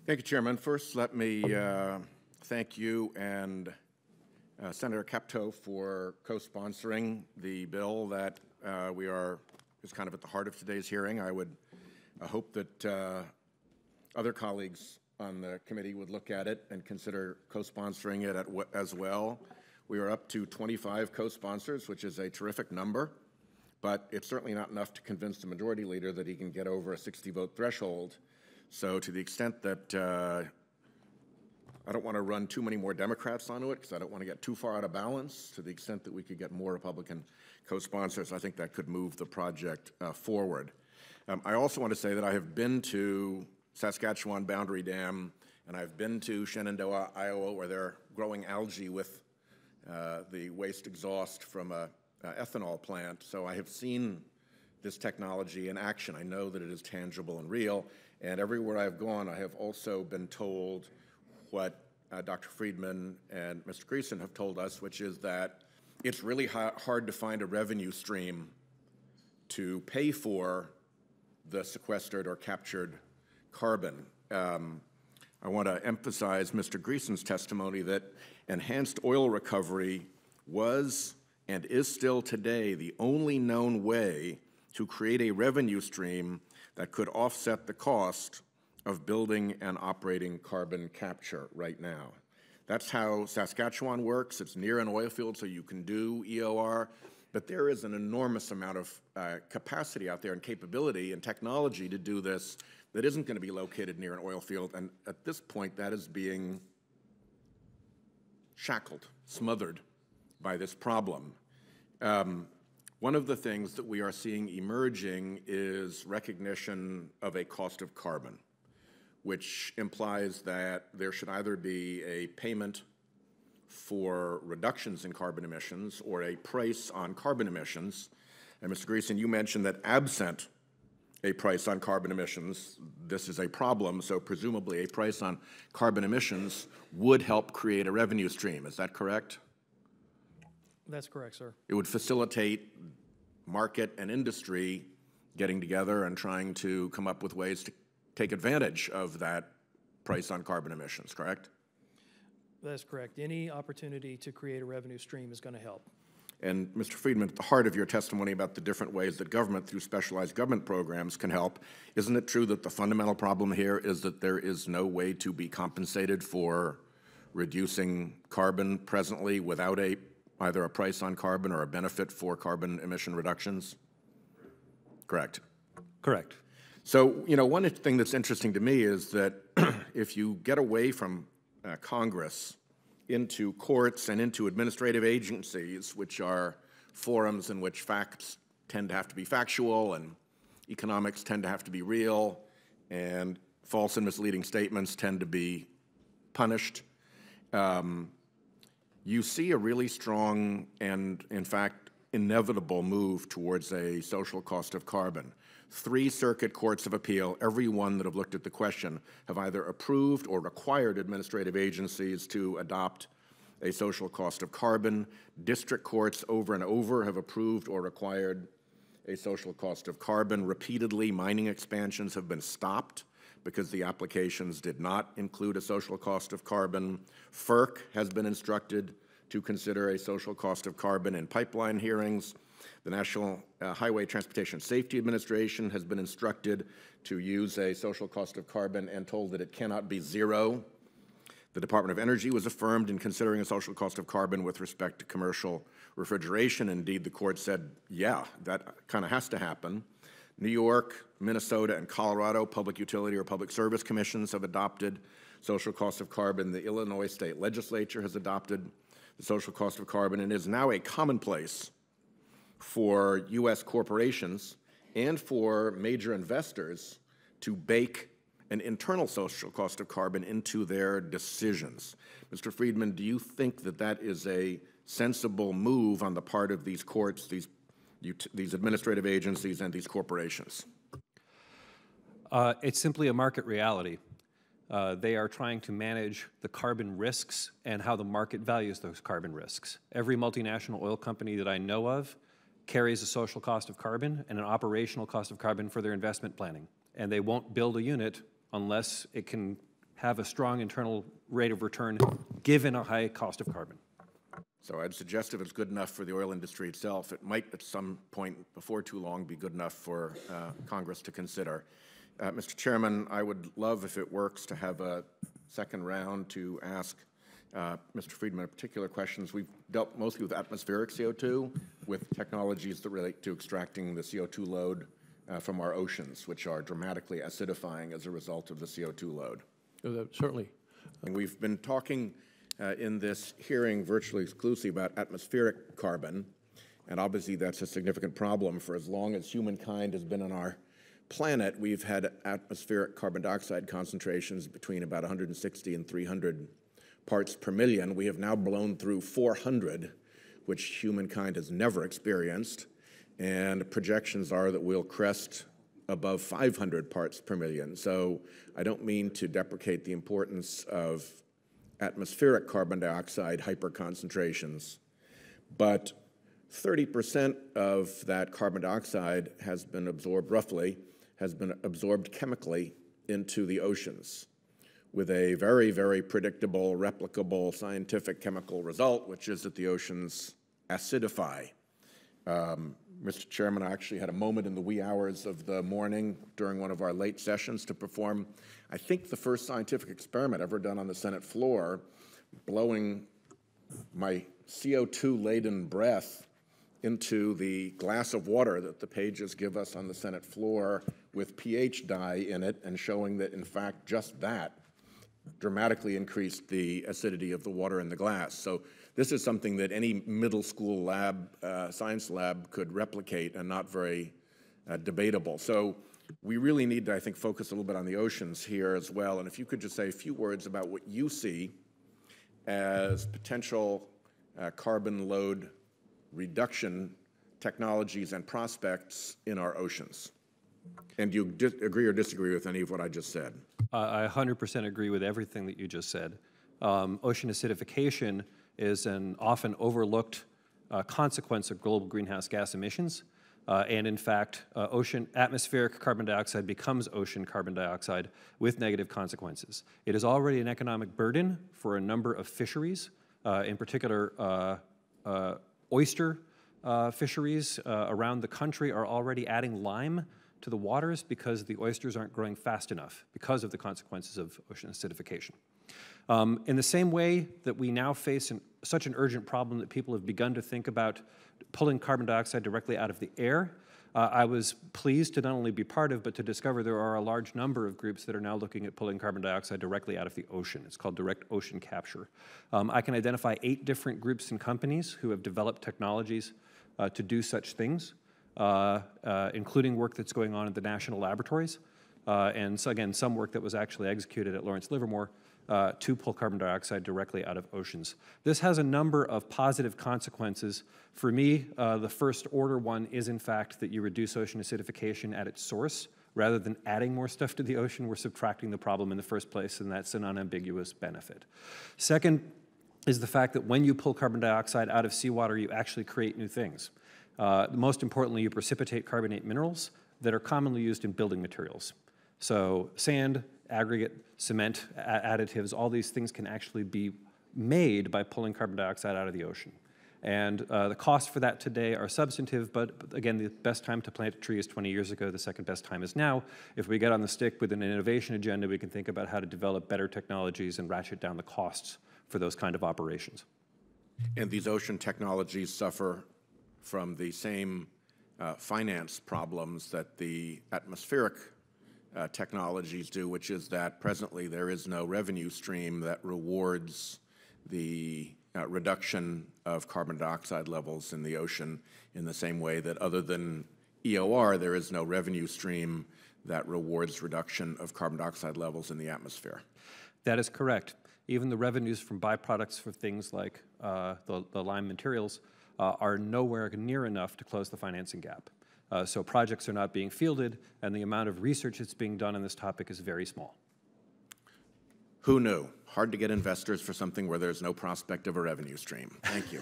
Thank you, Chairman. First, let me thank you and Senator Capto for co-sponsoring the bill that is kind of at the heart of today's hearing. I would hope that other colleagues on the committee would look at it and consider co-sponsoring it as well. We are up to 25 co-sponsors, which is a terrific number, but it's certainly not enough to convince the majority leader that he can get over a 60-vote threshold. So to the extent that I don't want to run too many more Democrats onto it because I don't want to get too far out of balance, to the extent that we could get more Republican co-sponsors, I think that could move the project forward. I also want to say that I have been to Saskatchewan Boundary Dam, and I've been to Shenandoah, Iowa, where they're growing algae with the waste exhaust from a ethanol plant. So I have seen this technology in action. I know that it is tangible and real, and everywhere I've gone, I have also been told what Dr. Friedman and Mr. Greason have told us, which is that it's really hard to find a revenue stream to pay for the sequestered or captured carbon. I want to emphasize Mr. Greason's testimony that enhanced oil recovery was and is still today the only known way to create a revenue stream that could offset the cost of building and operating carbon capture right now. That's how Saskatchewan works. It's near an oil field, so you can do EOR, but there is an enormous amount of capacity out there and capability and technology to do this that isn't going to be located near an oil field, and at this point that is being shackled, smothered by this problem. One of the things that we are seeing emerging is recognition of a cost of carbon, which implies that there should either be a payment for reductions in carbon emissions or a price on carbon emissions. And Mr. Greason, you mentioned that absent a price on carbon emissions, this is a problem, so presumably a price on carbon emissions would help create a revenue stream. Is that correct? That's correct, sir. It would facilitate market and industry getting together and trying to come up with ways to take advantage of that price on carbon emissions, correct? That's correct. Any opportunity to create a revenue stream is going to help. And Mr. Friedman, at the heart of your testimony about the different ways that government, through specialized government programs, can help, isn't it true that the fundamental problem here is that there is no way to be compensated for reducing carbon presently without either a price on carbon or a benefit for carbon emission reductions? Correct. Correct. So, one thing that's interesting to me is that if you get away from Congress into courts and into administrative agencies, which are forums in which facts tend to have to be factual and economics tend to have to be real and false and misleading statements tend to be punished, you see a really strong and, in fact, inevitable move towards a social cost of carbon. 3 circuit courts of appeal, every one that have looked at the question, have either approved or required administrative agencies to adopt a social cost of carbon. District courts over and over have approved or required a social cost of carbon. Repeatedly, mining expansions have been stopped because the applications did not include a social cost of carbon. FERC has been instructed to consider a social cost of carbon in pipeline hearings. The National Highway Transportation Safety Administration has been instructed to use a social cost of carbon and told that it cannot be zero. The Department of Energy was affirmed in considering a social cost of carbon with respect to commercial refrigeration. Indeed, the court said, yeah, that kind of has to happen. New York, Minnesota, and Colorado public utility or public service commissions have adopted social cost of carbon. The Illinois state legislature has adopted the social cost of carbon and is now a commonplace for U.S. corporations and for major investors to bake an internal social cost of carbon into their decisions. Mr. Friedman, do you think that that is a sensible move on the part of these courts, these administrative agencies, and these corporations? It's simply a market reality. They are trying to manage the carbon risks and how the market values those carbon risks. Every multinational oil company that I know of carries a social cost of carbon and an operational cost of carbon for their investment planning. And they won't build a unit unless it can have a strong internal rate of return given a high cost of carbon. So I'd suggest if it's good enough for the oil industry itself, it might at some point before too long be good enough for Congress to consider. Mr. Chairman, I would love, if it works, to have a second round to ask Mr. Friedman particular questions. We've dealt mostly with atmospheric CO2, with technologies that relate to extracting the CO2 load from our oceans, which are dramatically acidifying as a result of the CO2 load. Certainly. And we've been talking in this hearing virtually exclusively about atmospheric carbon, and obviously that's a significant problem. For as long as humankind has been on our planet, we've had atmospheric carbon dioxide concentrations between about 160 and 300 parts per million. We have now blown through 400, which humankind has never experienced, and projections are that we'll crest above 500 parts per million. So I don't mean to deprecate the importance of atmospheric carbon dioxide hyperconcentrations, but 30% of that carbon dioxide has been absorbed, roughly, has been absorbed chemically into the oceans with a very, very predictable, replicable scientific chemical result, which is that the oceans acidify. Mr. Chairman, I actually had a moment in the wee hours of the morning during one of our late sessions to perform, I think, the first scientific experiment ever done on the Senate floor, blowing my CO2-laden breath into the glass of water that the pages give us on the Senate floor with pH dye in it, and showing that, in fact, just that dramatically increased the acidity of the water in the glass. So this is something that any middle school lab, science lab could replicate, and not very debatable. So we really need to, I think, focus a little bit on the oceans here as well. And if you could just say a few words about what you see as potential carbon load reduction technologies and prospects in our oceans. And do you agree or disagree with any of what I just said? I 100% agree with everything that you just said. Ocean acidification is an often overlooked consequence of global greenhouse gas emissions. And in fact, atmospheric carbon dioxide becomes ocean carbon dioxide with negative consequences. It is already an economic burden for a number of fisheries, in particular oyster fisheries around the country are already adding lime to the waters because the oysters aren't growing fast enough because of the consequences of ocean acidification. In the same way that we now face such an urgent problem that people have begun to think about pulling carbon dioxide directly out of the air, I was pleased to not only be part of, but to discover there are a large number of groups that are now looking at pulling carbon dioxide directly out of the ocean. It's called direct ocean capture. I can identify 8 different groups and companies who have developed technologies to do such things, including work that's going on at the national laboratories, and so again, some work that was actually executed at Lawrence Livermore to pull carbon dioxide directly out of oceans. This has a number of positive consequences. For me, the first order one is, in fact, that you reduce ocean acidification at its source. Rather than adding more stuff to the ocean, we're subtracting the problem in the first place, and that's an unambiguous benefit. Second is the fact that when you pull carbon dioxide out of seawater, you actually create new things. Most importantly, you precipitate carbonate minerals that are commonly used in building materials. So sand, aggregate, cement, additives, all these things can actually be made by pulling carbon dioxide out of the ocean. And the costs for that today are substantive, but again, the best time to plant a tree is 20 years ago. The second best time is now. If we get on the stick with an innovation agenda, we can think about how to develop better technologies and ratchet down the costs for those kind of operations. And these ocean technologies suffer from the same finance problems that the atmospheric technologies do, which is that presently there is no revenue stream that rewards the reduction of carbon dioxide levels in the ocean in the same way that, other than EOR, there is no revenue stream that rewards reduction of carbon dioxide levels in the atmosphere. That is correct. Even the revenues from byproducts for things like the lime materials are nowhere near enough to close the financing gap. So projects are not being fielded, and the amount of research that's being done on this topic is very small. Who knew? Hard to get investors for something where there's no prospect of a revenue stream. Thank you.